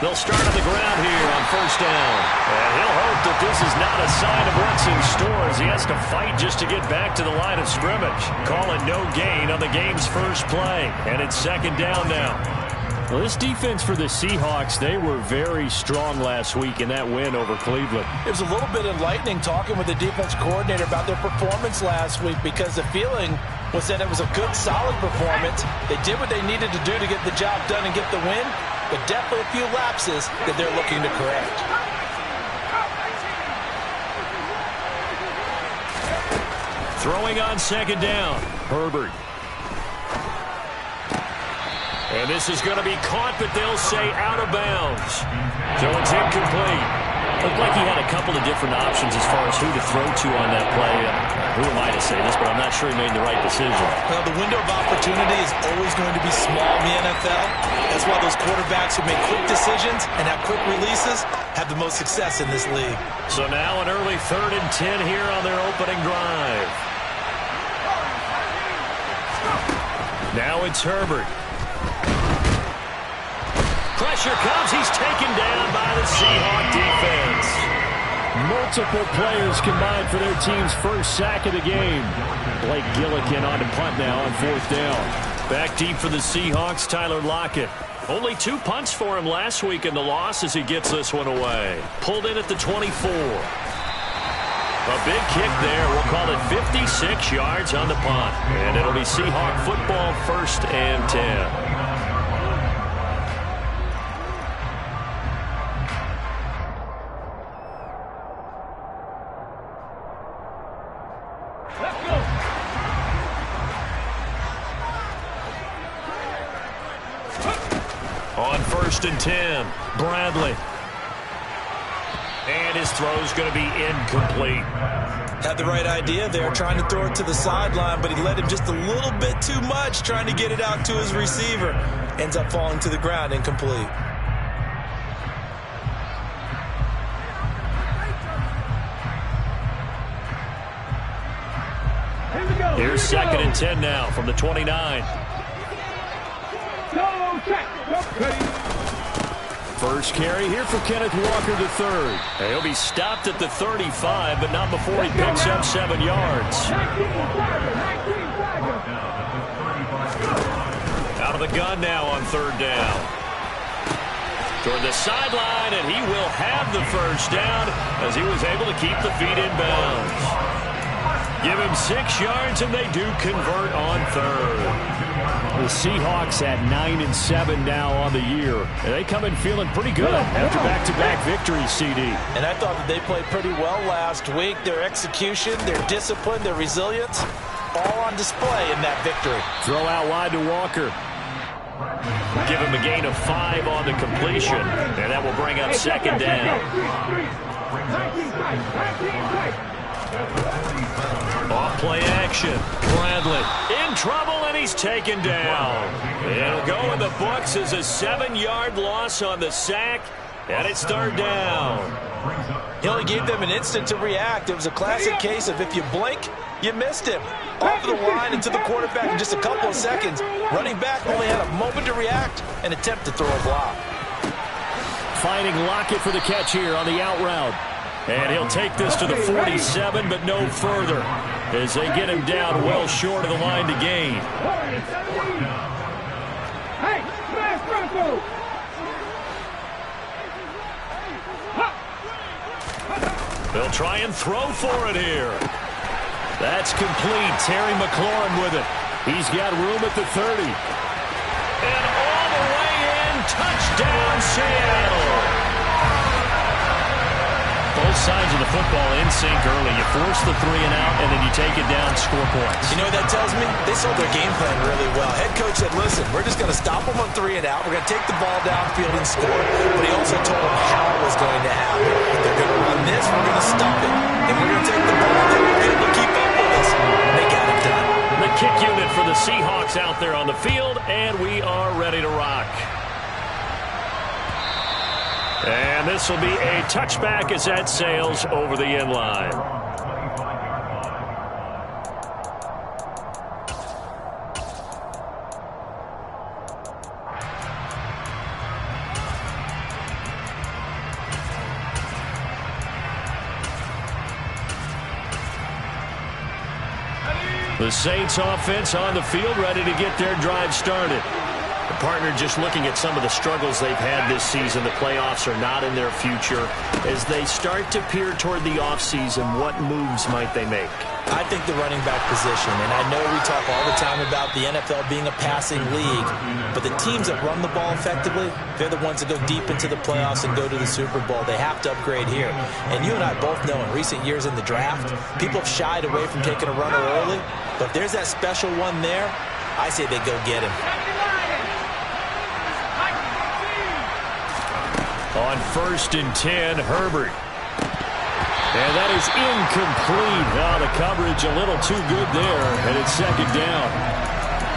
They'll start on the ground here on first down. And he'll hope that this is not a sign of what's in store as he has to fight just to get back to the line of scrimmage. Call it no gain on the game's first play. And it's second down now. Well, this defense for the Seahawks, they were very strong last week in that win over Cleveland. It was a little bit enlightening talking with the defense coordinator about their performance last week because the feeling was that it was a good, solid performance. They did what they needed to do to get the job done and get the win, but definitely a few lapses that they're looking to correct. Throwing on second down, Herbert. And this is going to be caught, but they'll say out of bounds. So it's incomplete. Looked like he had a couple of different options as far as who to throw to on that play. Who am I to say this, but I'm not sure he made the right decision. Well, the window of opportunity is always going to be small in the NFL. That's why those quarterbacks who make quick decisions and have quick releases have the most success in this league. So now an early 3rd and 10 here on their opening drive. Now it's Herbert. Pressure comes. He's taken down by the Seahawk defense. Multiple players combined for their team's first sack of the game. Blake Gillikin on to punt now on 4th down. Back deep for the Seahawks, Tyler Lockett. Only 2 punts for him last week in the loss as he gets this one away. Pulled in at the 24. A big kick there. We'll call it 56 yards on the punt. And it'll be Seahawk football 1st and 10. On 1st and 10, Bradley. And his throw's going to be incomplete. Had the right idea there, trying to throw it to the sideline, but he led him just a little bit too much, trying to get it out to his receiver. Ends up falling to the ground, incomplete. Here's 2nd and 10 now from the 29. First carry here for Kenneth Walker III. He'll be stopped at the 35, but not before he picks up 7 yards. Out of the gun now on 3rd down. Toward the sideline, and he will have the first down as he was able to keep the feet in bounds. Give him 6 yards, and they do convert on 3rd. The Seahawks at 9-7 now on the year. And they come in feeling pretty good after back-to-back victories, CD. And I thought that they played pretty well last week. Their execution, their discipline, their resilience, all on display in that victory. Throw out wide to Walker. Give him a gain of 5 on the completion, and that will bring up 2nd down. Off play action. Bradley in trouble, and he's taken down. It'll go in the books as a 7-yard loss on the sack, and it's 3rd down. He only gave them an instant to react. It was a classic case of if you blink, you missed him. Off the line and to the quarterback in just a couple of seconds. Running back only had a moment to react and attempt to throw a block. Finding Lockett for the catch here on the out route. And he'll take this to the 47, but no further, as they get him down well short of the line to gain. They'll try and throw for it here. That's complete. Terry McLaurin with it. He's got room at the 30. And all the way in, touchdown Seattle. Both sides of the football in sync early. You force the 3 and out, and then you take it down, score points. You know what that tells me? They sold their game plan really well. Head coach said, listen, we're just going to stop them on 3 and out. We're going to take the ball downfield and score. But he also told them how it was going to happen. They're going to run this, we're going to stop it. And we're going to take the ball, and they were able to keep up with us. They got it done. The kick unit for the Seahawks out there on the field, and we are ready to rock. And this will be a touchback as that sails over the end line. The Saints offense on the field, ready to get their drive started. The partner just looking at some of the struggles they've had this season. The playoffs are not in their future. As they start to peer toward the offseason, what moves might they make? I think the running back position, and I know we talk all the time about the NFL being a passing league, but the teams that run the ball effectively, they're the ones that go deep into the playoffs and go to the Super Bowl. They have to upgrade here. And you and I both know in recent years in the draft, people have shied away from taking a runner early, but if there's that special one there, I say they go get him. On 1st and 10, Herbert. And that is incomplete. Oh, the coverage a little too good there, and it's 2nd down.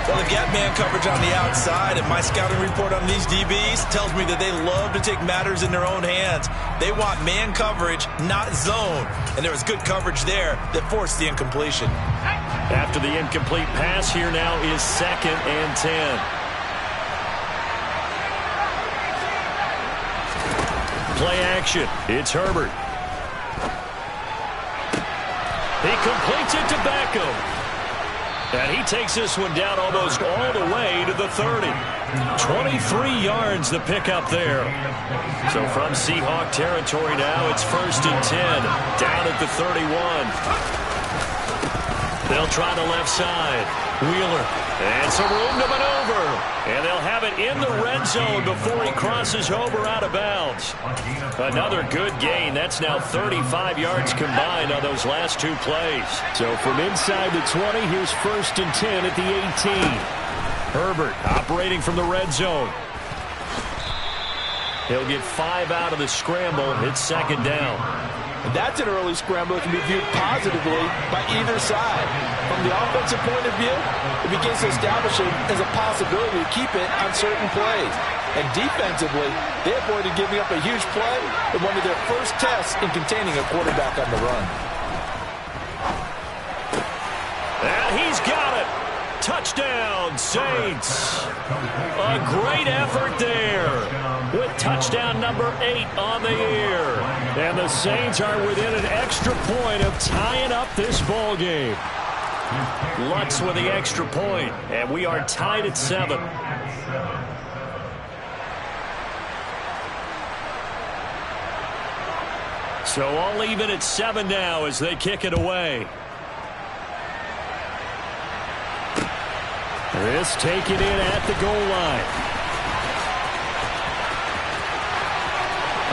Well, they've got man coverage on the outside, and my scouting report on these DBs tells me that they love to take matters in their own hands. They want man coverage, not zone. And there was good coverage there that forced the incompletion. After the incomplete pass, here now is 2nd and 10. Play action. It's Herbert. He completes it to Beckham. And he takes this one down almost all the way to the 30. 23 yards the pickup there. So from Seahawk territory now, it's 1st and 10. Down at the 31. They'll try the left side. Wheeler. And some room to maneuver. And they'll have it in the red zone before he crosses over out of bounds. Another good gain. That's now 35 yards combined on those last 2 plays. So from inside the 20, here's 1st and 10 at the 18. Herbert operating from the red zone. He'll get 5 out of the scramble. It's 2nd down. And that's an early scramble that can be viewed positively by either side. From the offensive point of view, it begins to establish it as a possibility to keep it on certain plays. And defensively, they avoided giving up a huge play in one of their first tests in containing a quarterback on the run. And he's got it. Touchdown, Saints. A great effort there with touchdown number 8 on the year. And the Saints are within an extra point of tying up this ball game. Lutz with the extra point, and we are tied at 7. So all even at 7 now as they kick it away. This taken in at the goal line.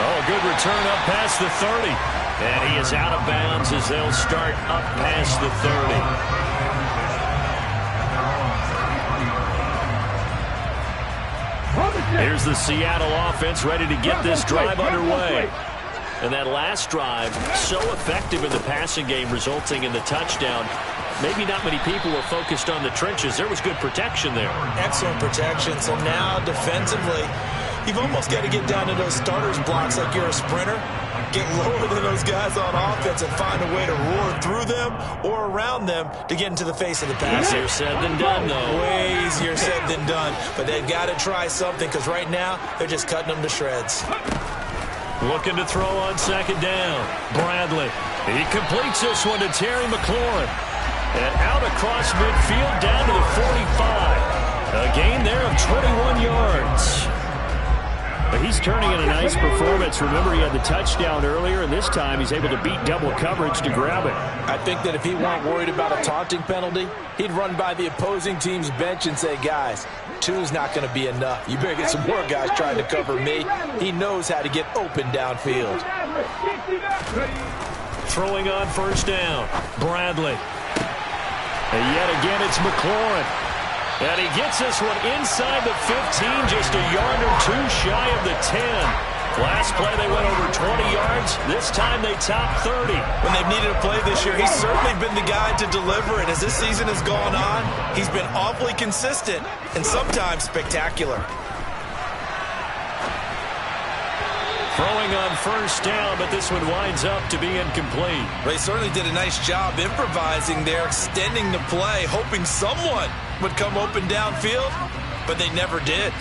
Oh, good return up past the 30. And he is out of bounds as they'll start up past the 30. Here's the Seattle offense ready to get this drive underway. And that last drive, so effective in the passing game, resulting in the touchdown. Maybe not many people were focused on the trenches. There was good protection there. Excellent protection. So now defensively, you've almost got to get down to those starters blocks like you're a sprinter. Get lower than those guys on offense and find a way to roar through them or around them to get into the face of the pass. Easier said than done, though. Way easier said than done. But they've got to try something because right now they're just cutting them to shreds. Looking to throw on 2nd down. Bradley. He completes this one to Terry McLaurin. And out across midfield down to the 45. A gain there of 21 yards. But he's turning in a nice performance. Remember, he had the touchdown earlier, and this time he's able to beat double coverage to grab it. I think that if he weren't worried about a taunting penalty, he'd run by the opposing team's bench and say, guys, 2's not going to be enough. You better get some more guys trying to cover me. He knows how to get open downfield. Throwing on 1st down. Bradley. And yet again, it's McLaurin. And he gets this one inside the 15, just a yard or 2 shy of the 10. Last play, they went over 20 yards. This time, they topped 30. When they've needed a play this year, he's certainly been the guy to deliver it. As this season has gone on, he's been awfully consistent and sometimes spectacular. Throwing on 1st down, but this one winds up to be incomplete. They certainly did a nice job improvising there, extending the play, hoping someone would come open downfield, but they never did.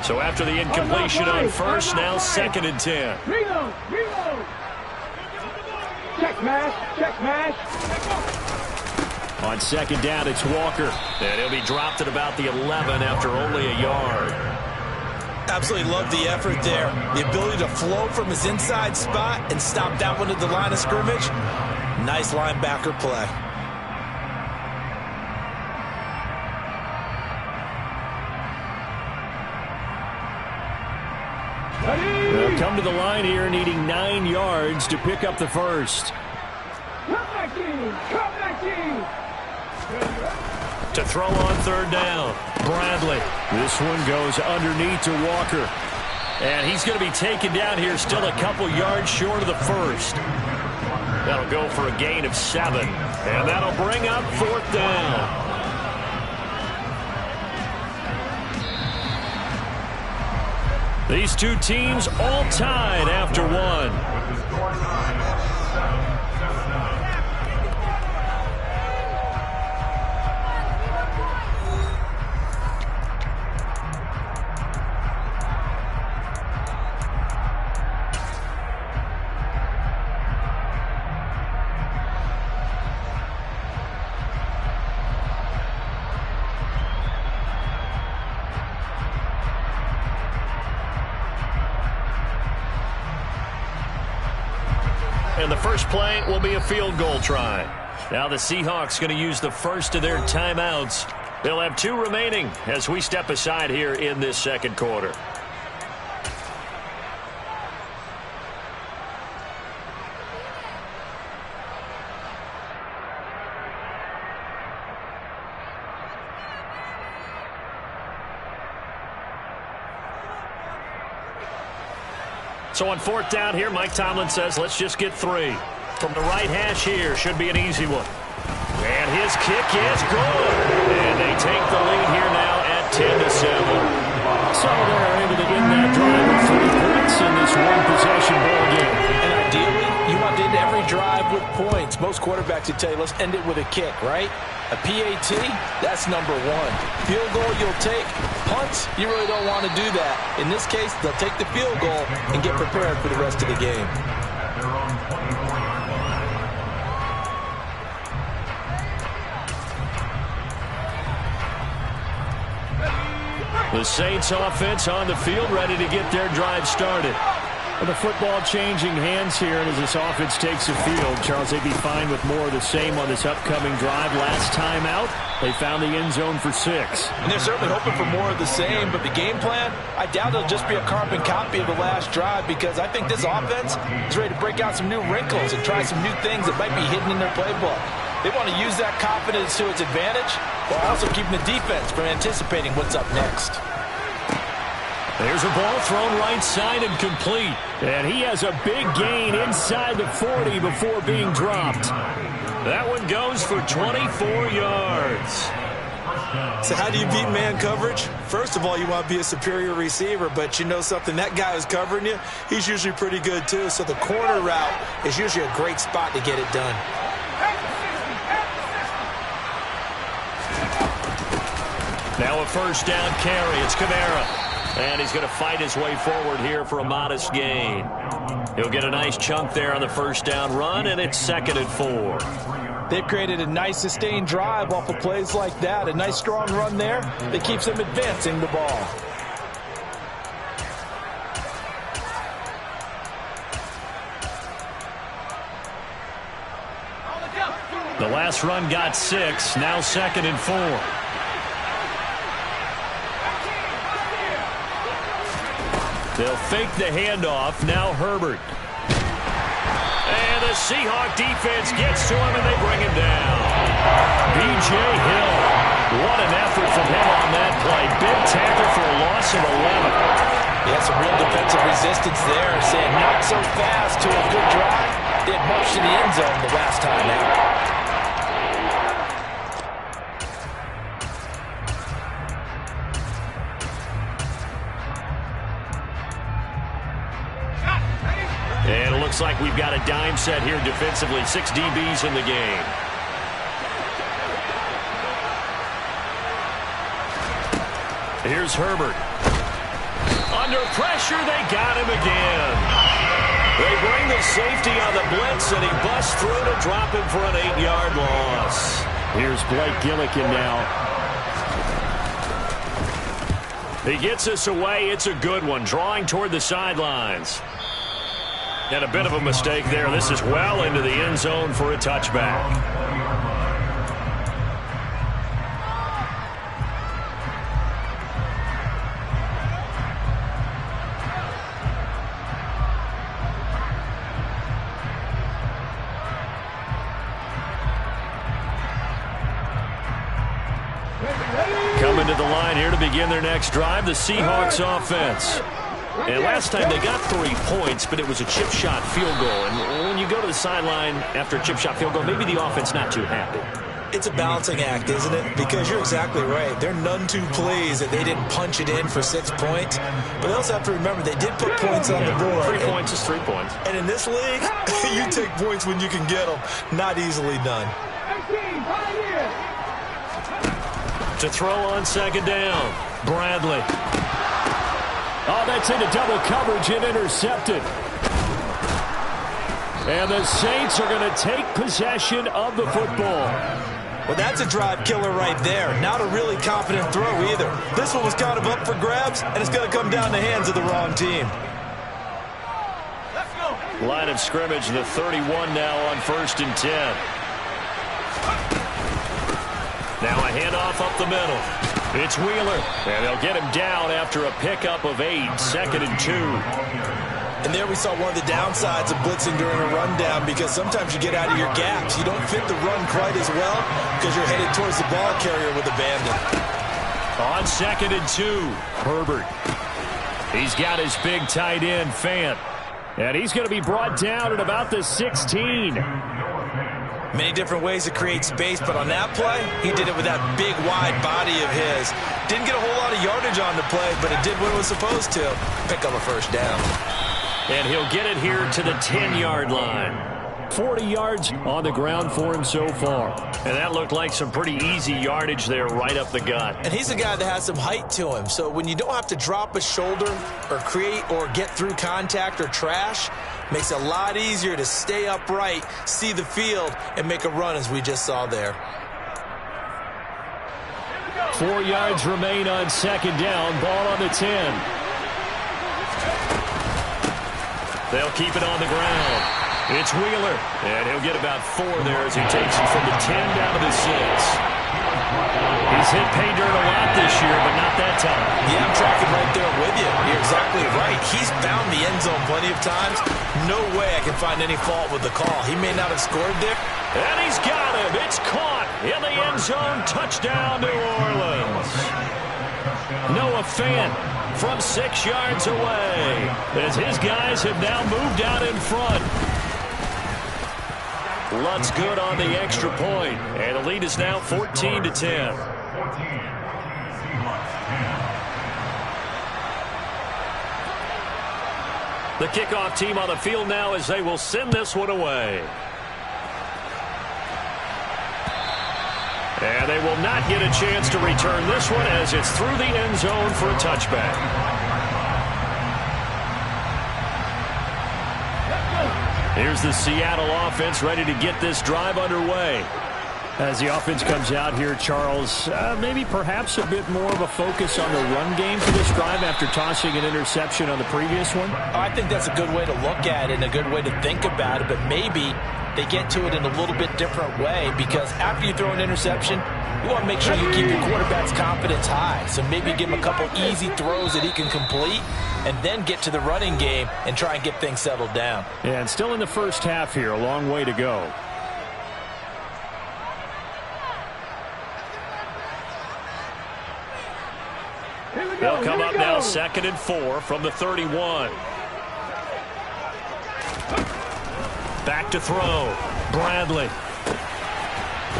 So after the incompletion on first, now 2nd and 10. Reload. Check mash. On 2nd down, it's Walker. And he'll be dropped at about the 11 after only a yard. Absolutely love the effort there. The ability to flow from his inside spot and stop that one at the line of scrimmage. Nice linebacker play. They'll come to the line here needing 9 yards to pick up the first. Come back in. To throw on 3rd down, Bradley. This one goes underneath to Walker. And he's going to be taken down here, still a couple yards short of the first. That'll go for a gain of 7. And that'll bring up 4th down. These two teams all tied after one. And the first play will be a field goal try. Now the Seahawks going to use the first of their timeouts. They'll have 2 remaining as we step aside here in this 2nd quarter. So on 4th down here, Mike Tomlin says, let's just get 3. From the right hash here, should be an easy one. And his kick is good. And they take the lead here now at 10-7. So they're able to end that drive with 3 points in this one-possession ball game. And ideally, you want to end every drive with points. Most quarterbacks would tell you, let's end it with a kick, right? A PAT, that's number 1. Field goal you'll take. Punts, you really don't want to do that. In this case, they'll take the field goal and get prepared for the rest of the game. The Saints offense on the field, ready to get their drive started. Well, the football changing hands here, and as this offense takes the field, Charles, they'd be fine with more of the same on this upcoming drive. Last time out, they found the end zone for 6. And they're certainly hoping for more of the same, but the game plan, I doubt it'll just be a carbon copy of the last drive, because I think this offense is ready to break out some new wrinkles and try some new things that might be hidden in their playbook. They want to use that confidence to its advantage while also keeping the defense from anticipating what's up next. There's a ball thrown right side and complete. And he has a big gain inside the 40 before being dropped. That one goes for 24 yards. So how do you beat man coverage? First of all, you want to be a superior receiver, but you know something, that guy who's covering you, he's usually pretty good too. So the corner route is usually a great spot to get it done. Now a 1st down carry. It's Kamara. And he's going to fight his way forward here for a modest gain. He'll get a nice chunk there on the 1st down run, and it's 2nd and 4. They've created a nice sustained drive off of plays like that. A nice strong run there that keeps them advancing the ball. The last run got 6. Now 2nd and 4. They'll fake the handoff. Now Herbert. And the Seahawk defense gets to him, and they bring him down. B.J. Hill. What an effort from him on that play. Big tackle for a loss of 11. Yeah, some real defensive resistance there. Saying not so fast to a good drive. They had much to the end zone the last time out. And it looks like we've got a dime set here defensively. 6 DBs in the game. Here's Herbert. Under pressure, they got him again. They bring the safety on the blitz, and he busts through to drop him for an 8-yard loss. Here's Blake Gillikin now. He gets us away. It's a good one, drawing toward the sidelines. And a bit of a mistake there. This is well into the end zone for a touchback. Coming to the line here to begin their next drive, the Seahawks offense. And last time they got 3 points, but it was a chip shot field goal. And when you go to the sideline after a chip shot field goal, maybe the offense not too happy. It's a balancing act, isn't it? Because you're exactly right. They're none too pleased that they didn't punch it in for 6 points. But they also have to remember they did put points on the board. 3 points is 3 points. And in this league, you take points when you can get them. Not easily done. To throw on second down, Bradley. Oh, that's into double coverage and intercepted. And the Saints are going to take possession of the football. Well, that's a drive killer right there. Not a really confident throw either. This one was kind of up for grabs, and it's going to come down the hands of the wrong team. Line of scrimmage, the 31 now on 1st and 10. Now a handoff up the middle. It's Wheeler, and they'll get him down after a pickup of 8, 2nd and 2. And there we saw one of the downsides of blitzing during a rundown, because sometimes you get out of your gaps. You don't fit the run quite as well because you're headed towards the ball carrier with abandon. On 2nd and 2, Herbert. He's got his big tight end, Fant. And he's going to be brought down at about the 16. Many different ways to create space, but on that play, he did it with that big, wide body of his. Didn't get a whole lot of yardage on the play, but it did what it was supposed to. Pick up a first down. And he'll get it here to the 10-yard line. 40 yards on the ground for him so far. And that looked like some pretty easy yardage there right up the gut. And he's a guy that has some height to him, so when you don't have to drop a shoulder or create or get through contact or trash, makes it a lot easier to stay upright, see the field, and make a run as we just saw there. 4 yards remain on 2nd down. Ball on the 10. They'll keep it on the ground. It's Wheeler, and he'll get about 4 there as he takes it from the 10 down to the 6. He's hit pay dirt a lot this year, but not that time. Yeah, I'm tracking right there with you. You're exactly right. He's found the end zone plenty of times. No way I can find any fault with the call. He may not have scored there. And he's got him. It's caught in the end zone. Touchdown, New Orleans. Noah Fant from 6 yards away as his guys have now moved out in front. Lutz good on the extra point, and the lead is now 14-10. The kickoff team on the field now as they will send this one away. And they will not get a chance to return this one as it's through the end zone for a touchback. Here's the Seattle offense ready to get this drive underway. As the offense comes out here, Charles, maybe perhaps a bit more of a focus on the run game for this drive after tossing an interception on the previous one? I think that's a good way to look at it and a good way to think about it, but maybe they get to it in a little bit different way, because after you throw an interception, you want to make sure you keep your quarterback's confidence high. So maybe give him a couple easy throws that he can complete and then get to the running game and try and get things settled down. Yeah, and still in the first half here, a long way to go. They'll come up now 2nd and 4 from the 31. Back to throw. Bradley.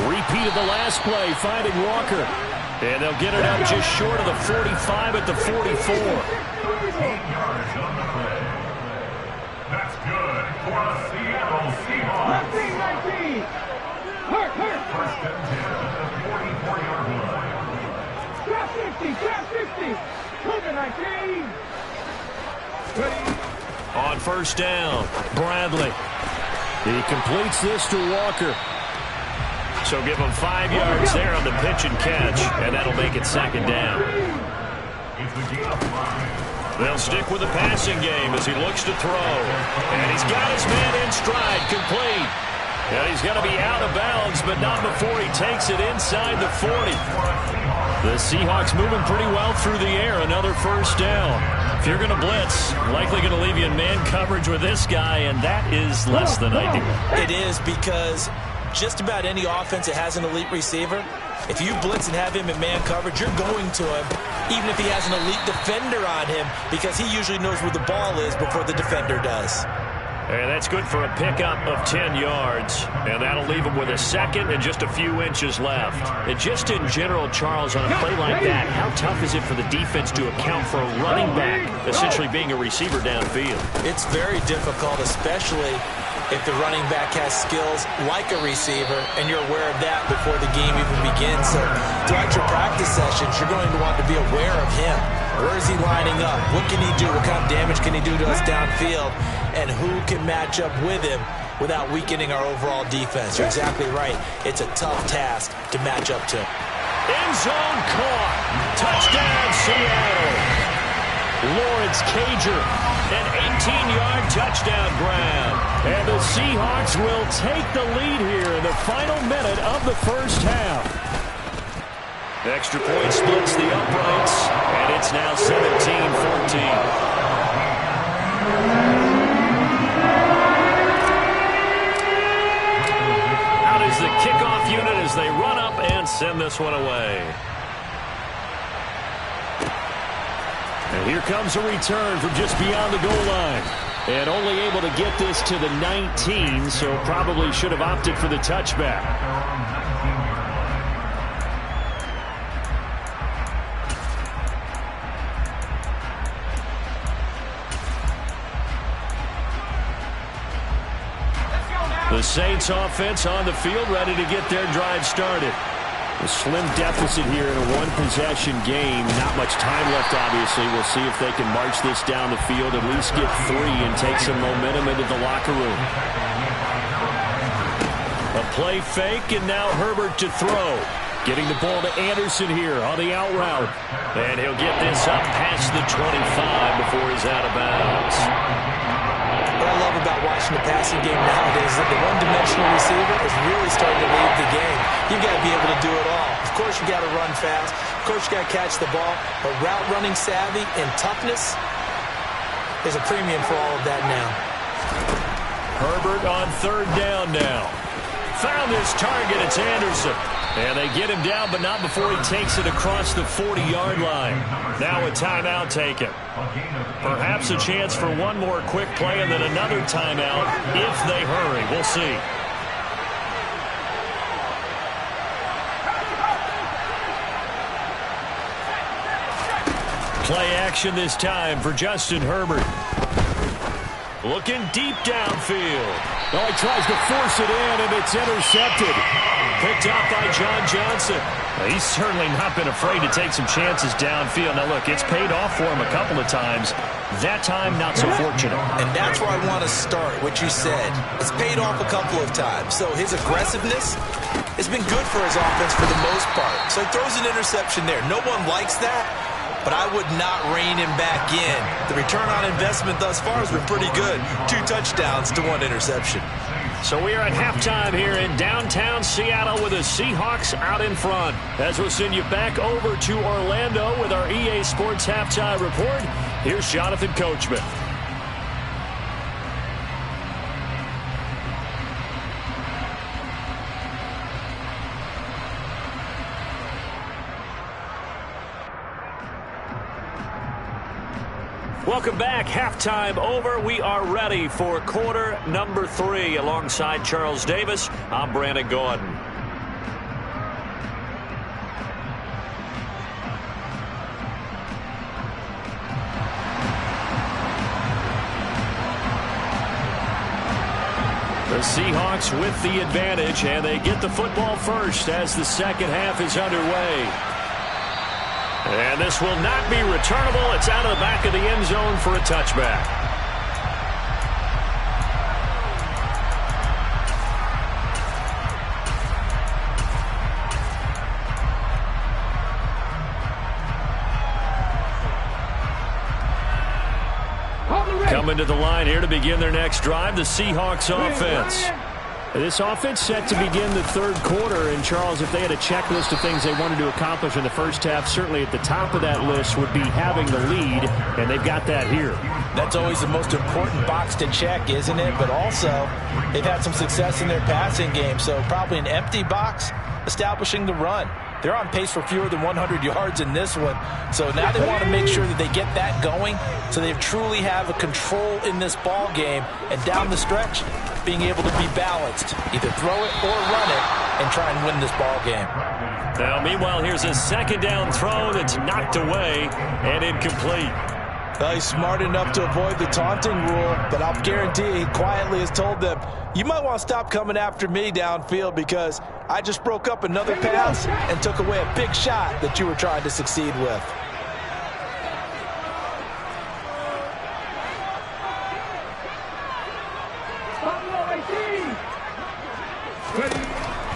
Repeat of the last play, finding Walker. And they'll get it up just short of the 45 at the 44. That's good for the Seattle Seahawks. 19. Hurt. First and 10 at the 44-yard line. Drop 50. Moving 19. On first down, Bradley. He completes this to Walker. So give him 5 yards there on the pitch and catch, and that'll make it second down. They'll stick with the passing game as he looks to throw. And he's got his man in stride, complete. And he's going to be out of bounds, but not before he takes it inside the 40. The Seahawks moving pretty well through the air. Another first down. If you're going to blitz, likely going to leave you in man coverage with this guy, and that is less than ideal. It is, because just about any offense that has an elite receiver, if you blitz and have him in man coverage, you're going to him, even if he has an elite defender on him, because he usually knows where the ball is before the defender does. And that's good for a pickup of 10 yards. And that'll leave him with a second and just a few inches left. And just in general, Charles, on a play like that, how tough is it for the defense to account for a running back essentially being a receiver downfield? It's very difficult, especially if the running back has skills like a receiver, and you're aware of that before the game even begins. So throughout your practice sessions, you're going to want to be aware of him. Where is he lining up? What can he do? What kind of damage can he do to us downfield? And who can match up with him without weakening our overall defense? You're exactly right. It's a tough task to match up to. End zone caught. Touchdown, Seattle. Lawrence Cager, an 18-yard touchdown grab. And the Seahawks will take the lead here in the final minute of the first half. Extra point splits the uprights, and it's now 17-14. The kickoff unit as they run up and send this one away. And here comes a return from just beyond the goal line. And only able to get this to the 19, so probably should have opted for the touchback. The Saints offense on the field, ready to get their drive started. A slim deficit here in a one-possession game. Not much time left, obviously. We'll see if they can march this down the field, at least get 3 and take some momentum into the locker room. A play fake, and now Herbert to throw. Getting the ball to Anderson here on the out route. And he'll get this up past the 25 before he's out of bounds. What I love about watching the passing game nowadays is that the one-dimensional receiver is really starting to lead the game. You've got to be able to do it all. Of course, you got to run fast. Of course, you got to catch the ball. But route running savvy and toughness is a premium for all of that now. Herbert on third down now. Found his target. It's Anderson. And they get him down, but not before he takes it across the 40-yard line. Now a timeout taken. Perhaps a chance for one more quick play and then another timeout if they hurry. We'll see. Play action this time for Justin Herbert. Looking deep downfield. Oh, he tries to force it in, and it's intercepted. Picked up by John Johnson. He's certainly not been afraid to take some chances downfield. Now, look, it's paid off for him a couple of times. That time, not so fortunate. And that's where I want to start, what you said. It's paid off a couple of times. So his aggressiveness has been good for his offense for the most part. So he throws an interception there. No one likes that, but I would not rein him back in. The return on investment thus far has been pretty good. 2 touchdowns to 1 interception. So we are at halftime here in downtown Seattle with the Seahawks out in front. As we'll send you back over to Orlando with our EA Sports Halftime Report, here's Jonathan Coachman. Welcome back. Halftime over. We are ready for quarter number 3. Alongside Charles Davis, I'm Brandon Gordon. The Seahawks with the advantage, and they get the football first as the second half is underway. And this will not be returnable. It's out of the back of the end zone for a touchback. Coming to the line here to begin their next drive, the Seahawks offense. This offense set to begin the third quarter. And, Charles, if they had a checklist of things they wanted to accomplish in the first half, certainly at the top of that list would be having the lead, and they've got that here. That's always the most important box to check, isn't it? But also, they've had some success in their passing game, so probably an empty box establishing the run. They're on pace for fewer than 100 yards in this one. So now they want to make sure that they get that going so they truly have a control in this ball game. And down the stretch, being able to be balanced. Either throw it or run it and try and win this ball game. Now, meanwhile, here's a second down throw that's knocked away and incomplete. Well, he's smart enough to avoid the taunting rule, but I'll guarantee he quietly has told them, you might want to stop coming after me downfield because I just broke up another pass and took away a big shot that you were trying to succeed with.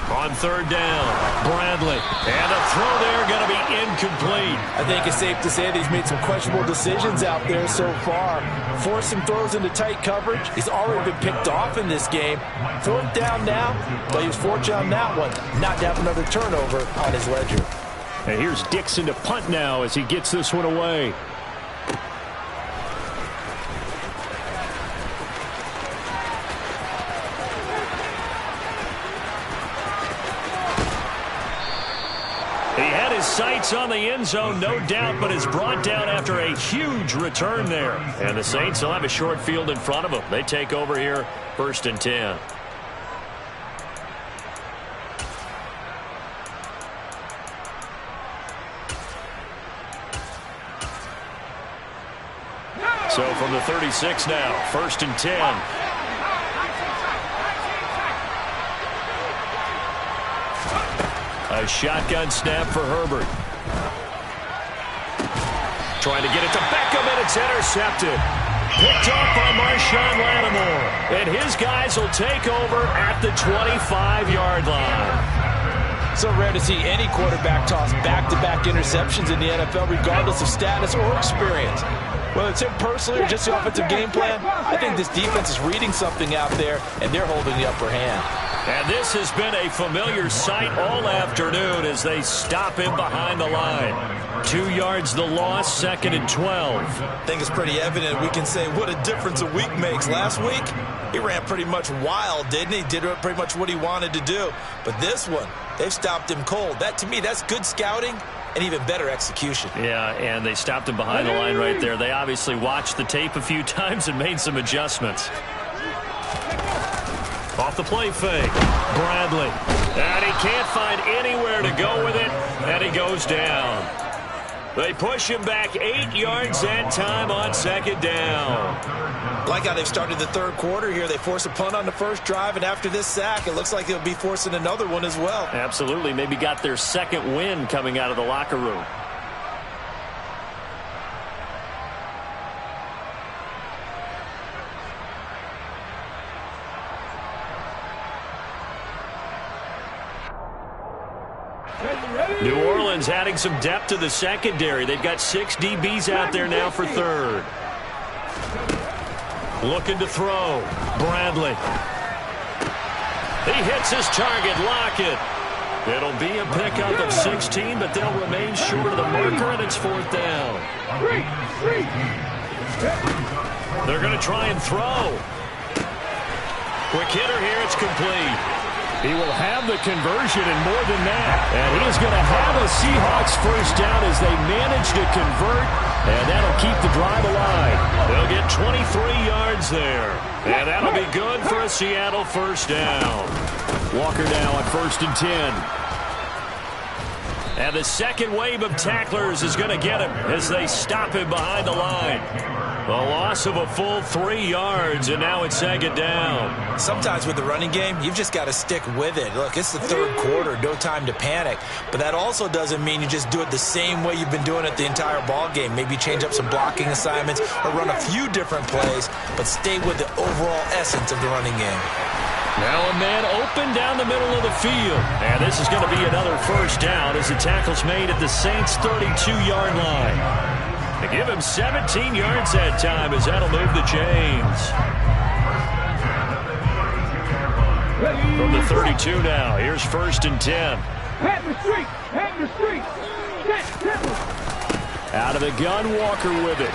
On third down, Bradley. And a throw there going to be incomplete. I think it's safe to say that he's made some questionable decisions out there so far. Forced some throws into tight coverage. He's already been picked off in this game. Fourth down now, but he was fortunate on that one. Not to have another turnover on his ledger. And here's Dixon to punt now as he gets this one away. Sights on the end zone, no doubt, but is brought down after a huge return there. And the Saints will have a short field in front of them. They take over here, 1st and 10. So from the 36 now, 1st and 10. A shotgun snap for Herbert. Trying to get it to Beckham, and it's intercepted. Picked off by Marshawn Lattimore. And his guys will take over at the 25-yard line. So rare to see any quarterback toss back-to-back interceptions in the NFL, regardless of status or experience. Whether it's him personally or just the offensive game plan, I think this defense is reading something out there, and they're holding the upper hand. And this has been a familiar sight all afternoon as they stop him behind the line. 2 yards the loss, 2nd and 12. I think it's pretty evident we can say what a difference a week makes. Last week, he ran pretty much wild, didn't he? Did pretty much what he wanted to do. But this one, they've stopped him cold. That, to me, that's good scouting and even better execution. Yeah, and they stopped him behind the line right there. They obviously watched the tape a few times and made some adjustments. Off the play fake, Bradley. And he can't find anywhere to go with it, and he goes down. They push him back 8 yards that time on 2nd down. Like how they've started the third quarter here. They force a punt on the first drive, and after this sack, it looks like they'll be forcing another one as well. Absolutely. Maybe got their second win coming out of the locker room. New Orleans adding some depth to the secondary. They've got 6 DBs out there now for third. Looking to throw. Bradley. He hits his target. Lockett. It'll be a pickup of 16, but they'll remain short of the marker, and it's 4th down. They're going to try and throw. Quick hitter here. It's complete. He will have the conversion and more than that. And he is going to have a Seahawks first down as they manage to convert, and that'll keep the drive alive. They'll get 23 yards there, and that'll be good for a Seattle first down. Walker now at 1st and 10. And the second wave of tacklers is going to get him as they stop him behind the line. A loss of a full 3 yards, and now it's second down. Sometimes with the running game, you've just got to stick with it. Look, it's the third quarter, no time to panic. But that also doesn't mean you just do it the same way you've been doing it the entire ball game. Maybe change up some blocking assignments or run a few different plays, but stay with the overall essence of the running game. Now a man open down the middle of the field. And this is going to be another first down as the tackle's made at the Saints' 32-yard line. They give him 17 yards that time as that'll move the chains. From the 32 now, here's 1st and 10. Head the street. Head the street. Out of the gun, Walker with it.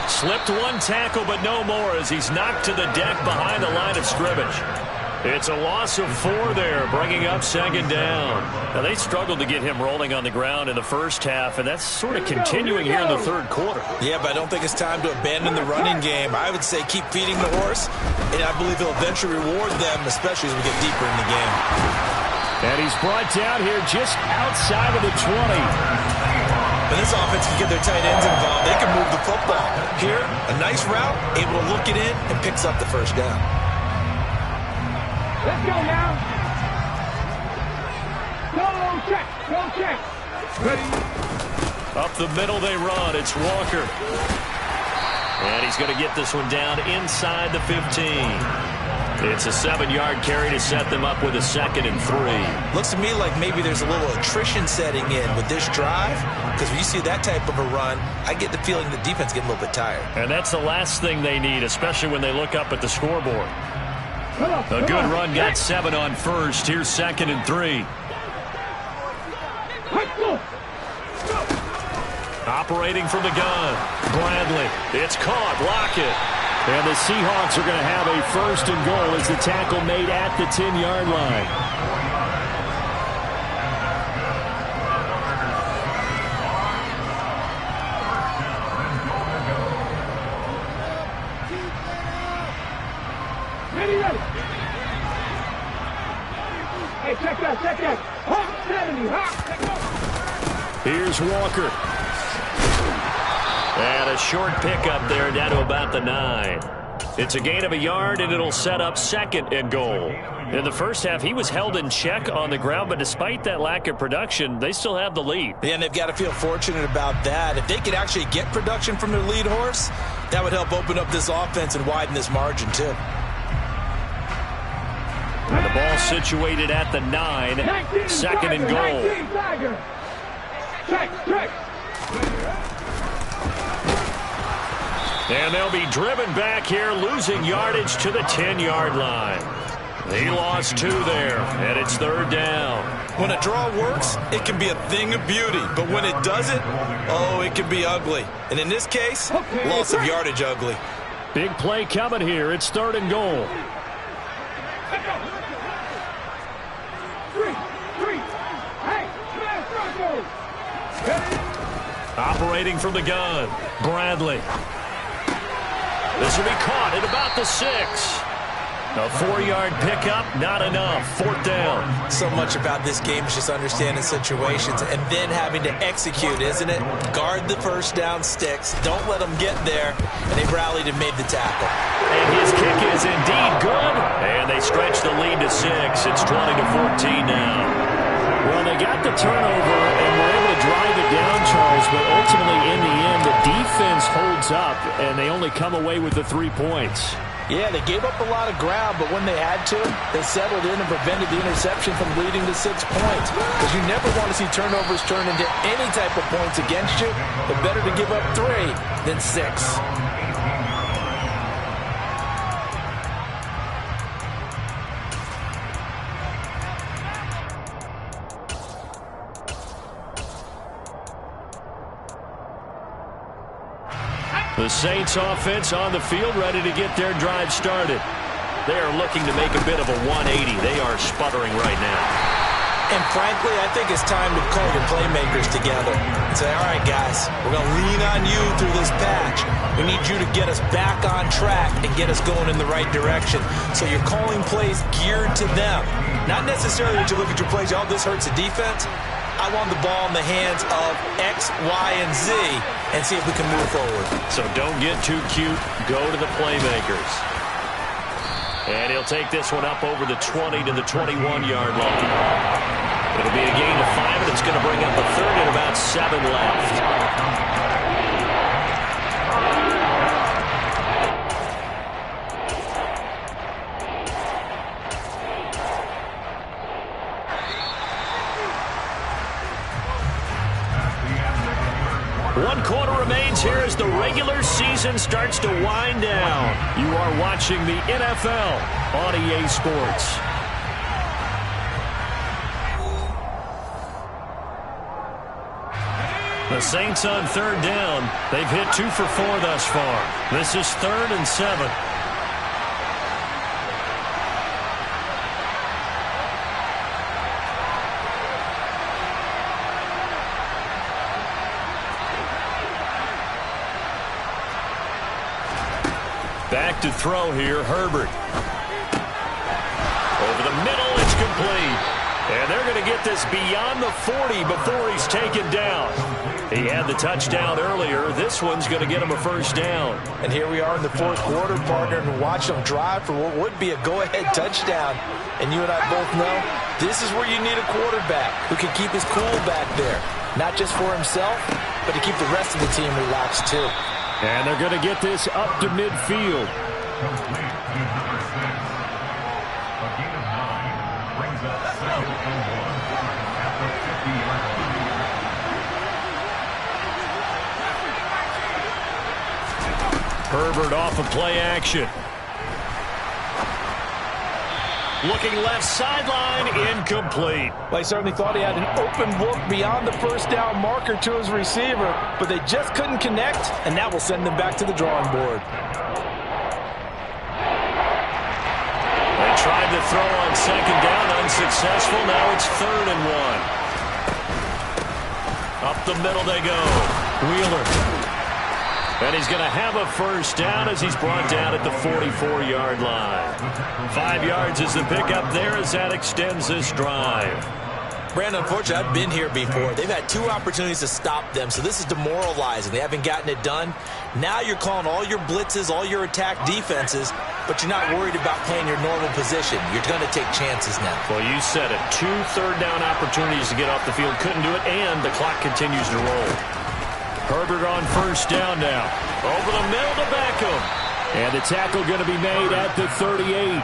Slipped one tackle, but no more as he's knocked to the deck behind the line of scrimmage. It's a loss of 4 there, bringing up second down. Now, they struggled to get him rolling on the ground in the first half, and that's sort of continuing here in the third quarter. Yeah, but I don't think it's time to abandon the running game. I would say keep feeding the horse, and I believe he'll eventually reward them, especially as we get deeper in the game. And he's brought down here just outside of the 20. When this offense can get their tight ends involved, they can move the football. Here, a nice route, able to look it in, and picks up the first down. Let's go now. Go check. Go check. Ready. Up the middle they run. It's Walker. And he's going to get this one down inside the 15. It's a 7-yard carry to set them up with a 2nd and 3. Looks to me like maybe there's a little attrition setting in with this drive, because when you see that type of a run, I get the feeling the defense getting a little bit tired. And that's the last thing they need, especially when they look up at the scoreboard. A good run got 7 on 1st. Here's 2nd and 3. Operating from the gun. Bradley. It's caught. Lockett. And the Seahawks are going to have a 1st and goal as the tackle made at the 10-yard line. Hey, check that. Hawk 70, Hawk. Here's Walker. And a short pickup there down to about the 9. It's a gain of a yard, and it'll set up 2nd and goal. In the first half, he was held in check on the ground, but despite that lack of production, they still have the lead. Yeah, and they've got to feel fortunate about that. If they could actually get production from their lead horse, that would help open up this offense and widen this margin, too. And the ball situated at the 9, 2nd and goal. Check. And they'll be driven back here, losing yardage to the 10-yard line. He lost 2 there, and it's 3rd down. When a draw works, it can be a thing of beauty. But when it doesn't, oh, it can be ugly. And in this case, loss of yardage ugly. Big play coming here. It's 3rd and goal. Operating from the gun, Bradley. This will be caught at about the 6. A 4-yard pickup, not enough. 4th down. So much about this game is just understanding situations and then having to execute, isn't it? Guard the first down sticks. Don't let them get there. And they rallied and made the tackle. And his kick is indeed good. And they stretch the lead to 6. It's 20-14 now. Well, they got the turnover and were able to drive it down, Charles, but ultimately in the end, the defense holds up, and they only come away with the 3 points. Yeah, they gave up a lot of ground, but when they had to, they settled in and prevented the interception from leading to 6 points. Because you never want to see turnovers turn into any type of points against you, but better to give up 3 than 6. The Saints offense on the field ready to get their drive started. They are looking to make a bit of a 180. They are sputtering right now. And frankly, I think it's time to call your playmakers together and say, all right, guys, we're going to lean on you through this patch. We need you to get us back on track and get us going in the right direction. So you're calling plays geared to them. Not necessarily that you look at your plays, oh, this hurts the defense. I want the ball in the hands of X, Y, and Z and see if we can move forward. So don't get too cute. Go to the playmakers. And he'll take this one up over the 20 to the 21-yard line. It'll be a gain of 5, and it's going to bring up a third and about 7 left. One quarter remains here as the regular season starts to wind down. You are watching the NFL on EA Sports. The Saints on third down. They've hit 2 for 4 thus far. This is 3rd and 7. Back to throw here, Herbert. Over the middle, it's complete. And they're going to get this beyond the 40 before he's taken down. He had the touchdown earlier. This one's going to get him a first down. And here we are in the 4th quarter, partner, and watch them drive for what would be a go-ahead touchdown. And you and I both know this is where you need a quarterback who can keep his cool back there. Not just for himself, but to keep the rest of the team relaxed too. And they're going to get this up to midfield. Complete to number 6. A gain of 9 brings up 2nd and 1 at the 50-yard line. Herbert off of play action. Looking left sideline, incomplete. Well, he certainly thought he had an open look beyond the first down marker to his receiver, but they just couldn't connect, and that will send them back to the drawing board. They tried to throw on 2nd down, unsuccessful. Now it's 3rd and 1. Up the middle they go. Wheeler. And he's going to have a first down as he's brought down at the 44-yard line. 5 yards is the pickup there as that extends this drive. Brandon, unfortunately, I've been here before. They've had 2 opportunities to stop them, so this is demoralizing. They haven't gotten it done. Now you're calling all your blitzes, all your attack defenses, but you're not worried about playing your normal position. You're going to take chances now. Well, you said it. 2 third-down opportunities to get off the field. Couldn't do it, and the clock continues to roll. Herbert on first down now. Over the middle to Beckham. And the tackle going to be made at the 38.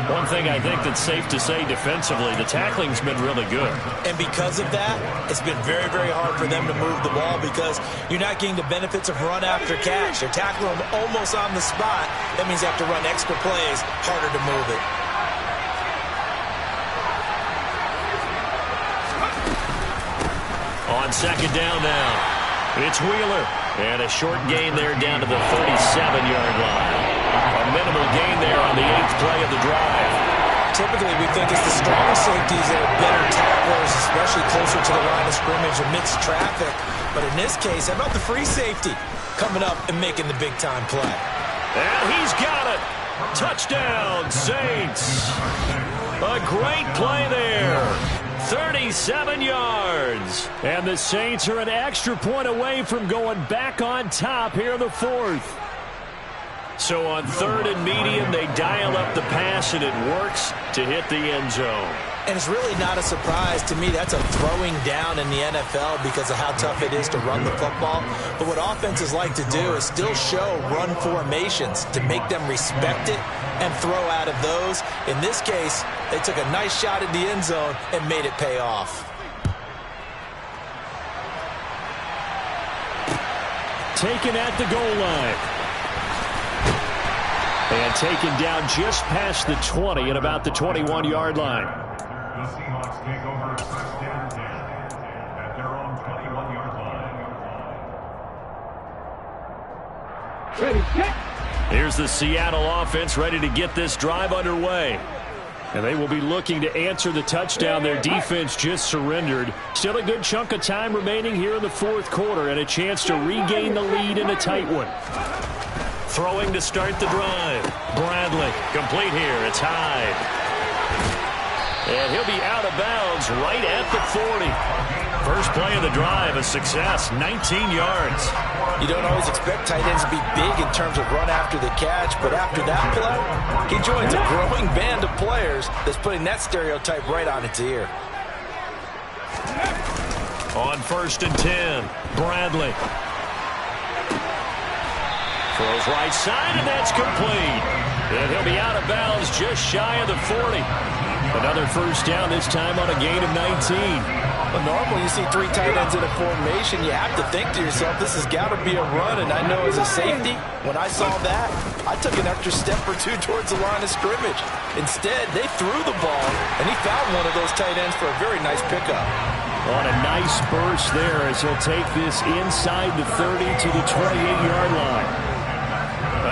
One thing I think that's safe to say defensively, the tackling's been really good. And because of that, it's been very, very hard for them to move the ball because you're not getting the benefits of run after catch. They're tackling them almost on the spot. That means they have to run extra plays, harder to move it. On 2nd down now. It's Wheeler. And a short gain there down to the 37-yard line. A minimal gain there on the 8th play of the drive. Typically, we think it's the strong safeties that are better tacklers, especially closer to the line of scrimmage amidst traffic. But in this case, how about the free safety coming up and making the big-time play? And he's got it. Touchdown, Saints. A great play there. 37 yards. And the Saints are an extra point away from going back on top here in the 4th. So on 3rd and medium, they dial up the pass, and it works to hit the end zone. And it's really not a surprise to me. That's a throwing down in the NFL because of how tough it is to run the football. But what offenses like to do is still show run formations to make them respect it and throw out of those. In this case, they took a nice shot at the end zone and made it pay off. Taken at the goal line. And taken down just past the 20 at about the 21-yard line. The Seahawks take over 1st and 10 at their own 21-yard line. Ready, kick. Here's the Seattle offense ready to get this drive underway. And they will be looking to answer the touchdown their defense just surrendered. Still a good chunk of time remaining here in the 4th quarter and a chance to regain the lead in a tight one. Throwing to start the drive. Bradley, complete here. It's Hyde. And he'll be out of bounds right at the 40. First play of the drive, a success, 19 yards. You don't always expect tight ends to be big in terms of run after the catch, but after that play, he joins a growing band of players that's putting that stereotype right on its ear. On 1st and 10, Bradley. Throws right side, and that's complete. And he'll be out of bounds just shy of the 40. Another first down, this time on a gain of 19. Well, normally you see 3 tight ends in a formation, you have to think to yourself, this has got to be a run. And I know as a safety, when I saw that, I took an extra step or 2 towards the line of scrimmage. Instead, they threw the ball, and he found one of those tight ends for a very nice pickup. On a nice burst there as he'll take this inside the 30 to the 28-yard line.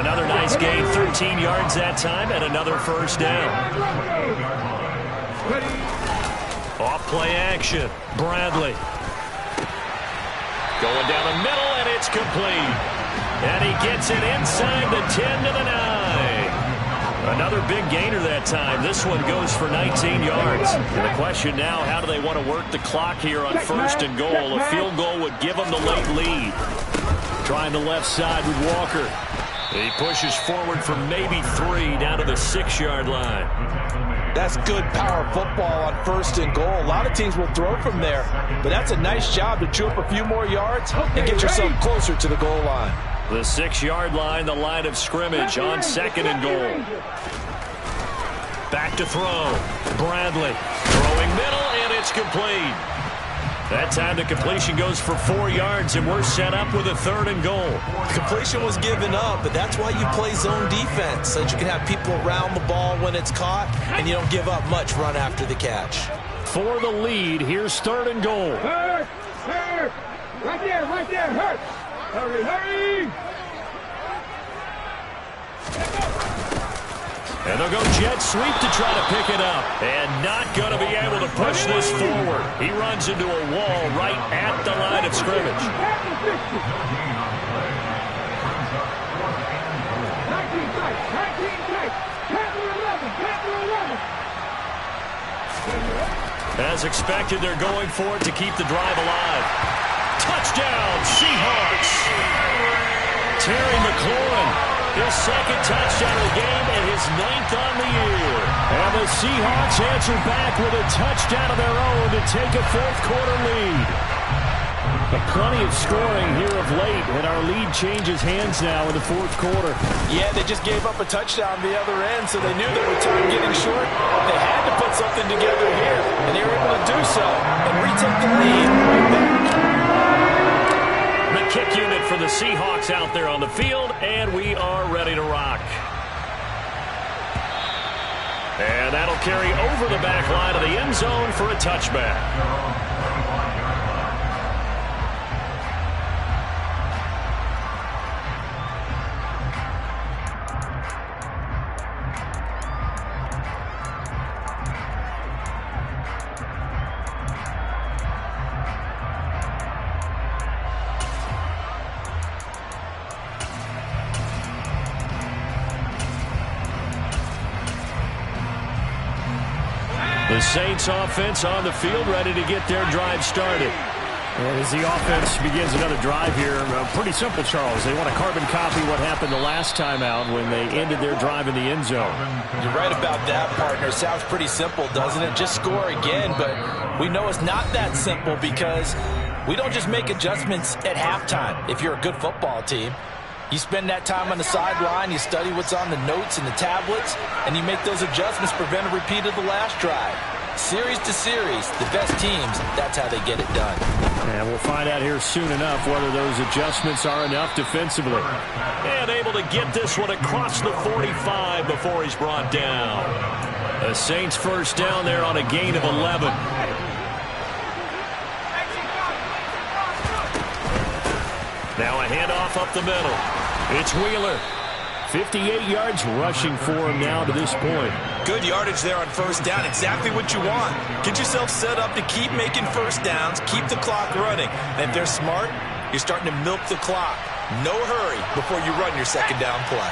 Another nice gain, 13 yards that time, and another first down. Off play action, Bradley. Going down the middle, and it's complete. And he gets it inside the 10 to the 9. Another big gainer that time. This one goes for 19 yards. And the question now, how do they want to work the clock here on 1st and goal? A field goal would give them the late lead. Trying the left side with Walker. He pushes forward for maybe 3 down to the 6-yard line. That's good power football on 1st and goal. A lot of teams will throw from there, but that's a nice job to chew up a few more yards and get yourself closer to the goal line. The 6-yard line, the line of scrimmage on 2nd and goal. Back to throw. Bradley throwing middle, and it's complete. That time the completion goes for 4 yards, and we're set up with a 3rd and goal. Completion was given up, but that's why you play zone defense, so that you can have people around the ball when it's caught, and you don't give up much run after the catch. For the lead, here's 3rd and goal. Hurt! Hurt! Right there, hurt! Hurry, hurry! And they'll go jet sweep to try to pick it up. And not going to be able to push this forward. He runs into a wall right at the line of scrimmage. As expected, they're going for it to keep the drive alive. Touchdown, Seahawks! Terry McLaurin. His 2nd touchdown of the game and his 9th on the year. And the Seahawks answer back with a touchdown of their own to take a 4th-quarter lead. But plenty of scoring here of late, and our lead changes hands now in the 4th quarter. Yeah, they just gave up a touchdown the other end, so they knew that with time getting short, they had to put something together here, and they were able to do so and retake the lead right back. The kick unit for the Seahawks out there on the field, and we are ready to rock. And that'll carry over the back line of the end zone for a touchback. The Saints offense on the field, ready to get their drive started. And as the offense begins another drive here, pretty simple, Charles. They want to carbon copy what happened the last time out when they ended their drive in the end zone. You're right about that, partner. Sounds pretty simple, doesn't it? Just score again, but we know it's not that simple because we don't just make adjustments at halftime if you're a good football team. You spend that time on the sideline, you study what's on the notes and the tablets, and you make those adjustments, prevent a repeat of the last drive. Series to series, the best teams, that's how they get it done. And we'll find out here soon enough whether those adjustments are enough defensively. And able to get this one across the 45 before he's brought down. The Saints first down there on a gain of 11. Now a handoff up the middle. It's Wheeler. 58 yards rushing for him now to this point. Good yardage there on first down. Exactly what you want. Get yourself set up to keep making first downs, keep the clock running. And if they're smart, you're starting to milk the clock. No hurry before you run your second down play.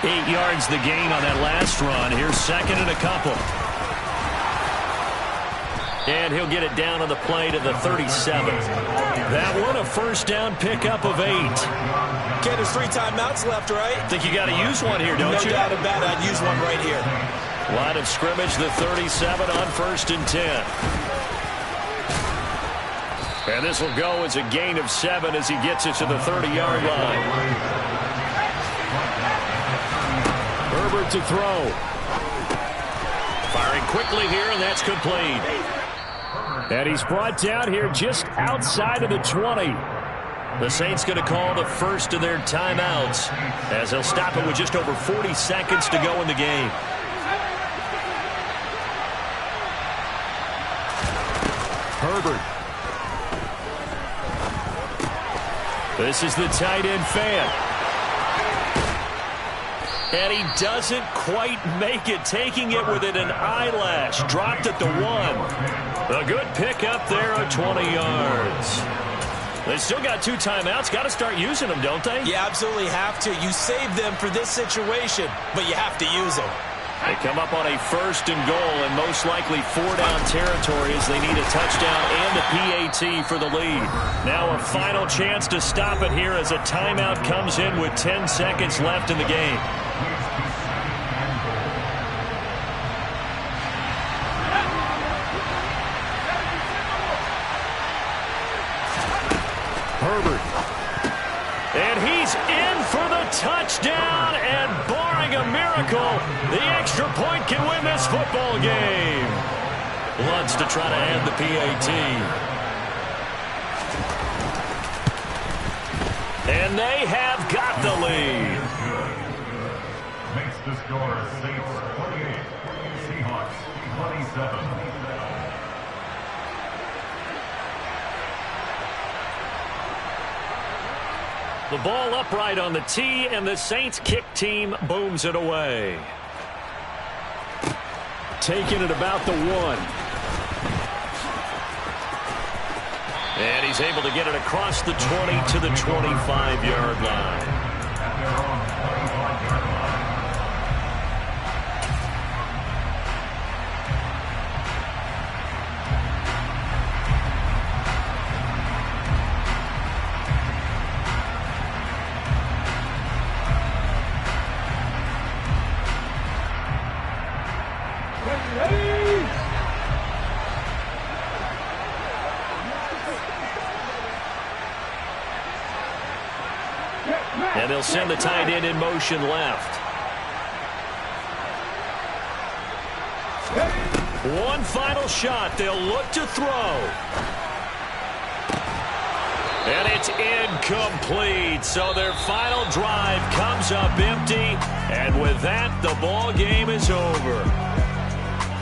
8 yards the gain on that last run. Here's 2nd and a couple. And he'll get it down on the play to the 37. That one a first down pickup of 8. Okay, there's 3 timeouts left, right? Think you got to use one here, don't you? No doubt about it. I'd use one right here. Line of scrimmage, the 37 on 1st and 10. And this will go as a gain of 7 as he gets it to the 30-yard line. Herbert to throw. Firing quickly here, and that's complete. And he's brought down here just outside of the 20. The Saints going to call the first of their timeouts as they'll stop it with just over 40 seconds to go in the game. Herbert. This is the tight end fan. And he doesn't quite make it, taking it within an eyelash. Dropped at the 1. A good pickup there of 20 yards. They still got 2 timeouts. Got to start using them, don't they? You absolutely have to. You save them for this situation, but you have to use them. They come up on a 1st and goal, and most likely 4-down territory as they need a touchdown and a PAT for the lead. Now a final chance to stop it here as a timeout comes in with 10 seconds left in the game. Herbert. And he's in for the touchdown, and barring a miracle, the extra point can win this football game. Lutz to try to add the PAT. And they have got the lead. Makes the score Saints 28, Seahawks 27. The ball upright on the tee, and the Saints kick team booms it away. Taking it about the 1. And he's able to get it across the 20 to the 25-yard line. At their own 25-yard line. And they'll send the tight end in motion left. One final shot. They'll look to throw. And it's incomplete. So their final drive comes up empty. And with that, the ball game is over.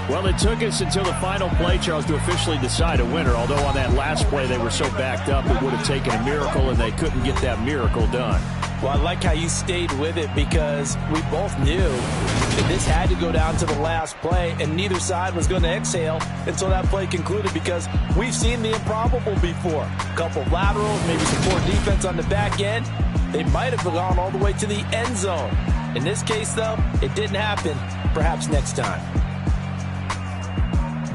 Well, it took us until the final play, Charles, to officially decide a winner. Although on that last play they were so backed up, it would have taken a miracle, and they couldn't get that miracle done. Well, I like how you stayed with it because we both knew that this had to go down to the last play, and neither side was going to exhale until that play concluded because we've seen the improbable before. A couple of laterals, maybe some poor defense on the back end. They might have gone all the way to the end zone. In this case, though, it didn't happen. Perhaps next time.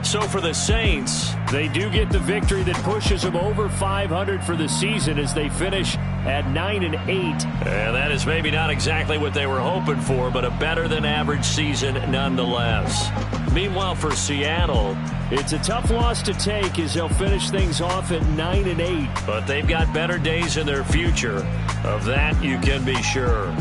So for the Saints, they do get the victory that pushes them over 500 for the season as they finish at 9-8. And that is maybe not exactly what they were hoping for, but a better than average season nonetheless. Meanwhile, for Seattle, it's a tough loss to take as they'll finish things off at 9-8. But they've got better days in their future. Of that, you can be sure.